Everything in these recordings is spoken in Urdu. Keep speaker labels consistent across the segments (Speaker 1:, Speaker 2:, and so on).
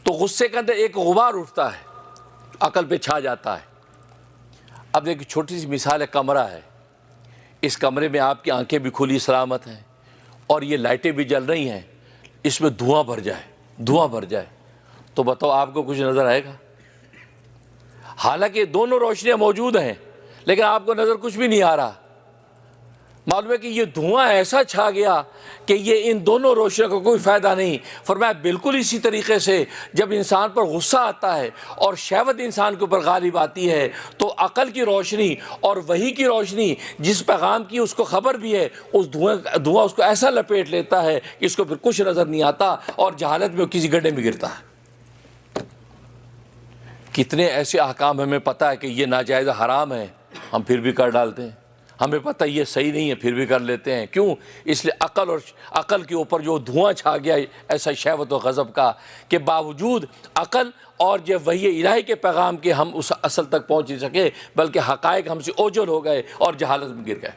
Speaker 1: تو غصے کے اندر ایک غبار اٹھتا ہے، عقل پہ چھا جاتا ہے۔ اب ایک چھوٹی سی مثال ہے، کمرہ ہے، اس کمرے میں آپ کی آنکھیں بھی کھلی سلامت ہیں اور یہ لائٹیں بھی جل رہی ہیں، اس میں دھواں بھر جائے تو بتاؤ آپ کو کچھ نظر آئے گا؟ حالانکہ دونوں روشنیاں موجود ہیں لیکن آپ کو نظر کچھ بھی نہیں آ رہا۔ معلوم ہے کہ یہ دھواں ایسا چھا گیا کہ یہ ان دونوں روشنیوں کا کوئی فائدہ نہیں۔ فرمایا بالکل اسی طریقے سے جب انسان پر غصہ آتا ہے اور شہوت انسان کے اوپر غالب آتی ہے تو عقل کی روشنی اور وحی کی روشنی جس پیغام کی اس کو خبر بھی ہے، اس دھواں اس کو ایسا لپیٹ لیتا ہے کہ اس کو پھر کچھ نظر نہیں آتا اور جہالت میں کسی گڈھے میں گرتا ہے۔ کتنے ایسے احکام ہمیں پتہ ہے کہ یہ ناجائز حرام ہے، ہم پھر بھی کر ڈالتے ہیں۔ ہمیں پتہ یہ صحیح نہیں ہے پھر بھی کر لیتے ہیں۔ کیوں؟ اس لیے عقل کے اوپر جو دھواں چھا گیا ایسا شہوت و غضب کا کہ باوجود عقل اور جو وحی الہی کے پیغام کے ہم اس اصل تک پہنچ نہیں سکے، بلکہ حقائق ہم سے اوجھل ہو گئے اور جہالت میں گر گئے۔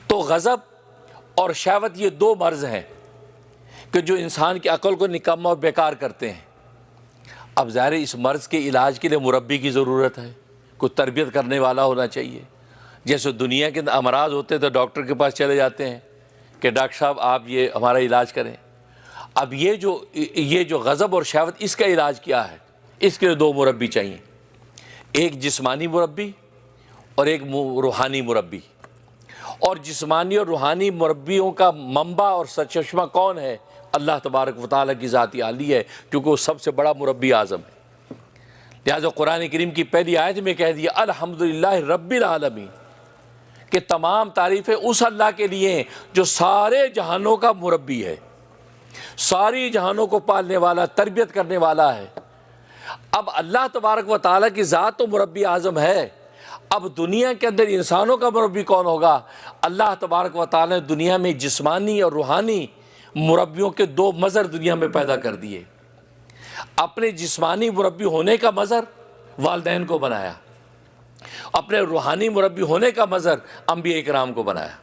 Speaker 1: تو غضب اور شہوت یہ دو مرض ہیں کہ جو انسان کی عقل کو نکما اور بیکار کرتے ہیں۔ اب ظاہر اس مرض کے علاج کے لیے مربی کی ضرورت ہے، کوئی تربیت کرنے والا ہونا چاہیے۔ جیسے دنیا کے امراض ہوتے تو ڈاکٹر کے پاس چلے جاتے ہیں کہ ڈاکٹر صاحب آپ یہ ہمارا علاج کریں۔ اب یہ جو غضب اور شہوت اس کا علاج کیا ہے؟ اس کے لیے دو مربی چاہیے، ایک جسمانی مربی اور ایک روحانی مربی۔ اور جسمانی اور روحانی مربیوں کا منبع اور سرچشمہ کون ہے؟ اللہ تبارک و تعالیٰ کی ذات عالی ہے، کیونکہ وہ سب سے بڑا مربی اعظم ہے۔ لہٰذا قرآن کریم کی پہلی آیت میں کہہ دیا الحمدللہ رب العالمین، کہ تمام تعریفیں اس اللہ کے لیے ہیں جو سارے جہانوں کا مربی ہے، ساری جہانوں کو پالنے والا، تربیت کرنے والا ہے۔ اب اللہ تبارک و تعالیٰ کی ذات تو مربی اعظم ہے، اب دنیا کے اندر انسانوں کا مربی کون ہوگا؟ اللہ تبارک و تعالیٰ نے دنیا میں جسمانی اور روحانی مربیوں کے دو مظہر دنیا میں پیدا کر دیے۔ اپنے جسمانی مربی ہونے کا مظہر والدین کو بنایا، اپنے روحانی مربی ہونے کا مظہر انبیاء کرام کو بنایا۔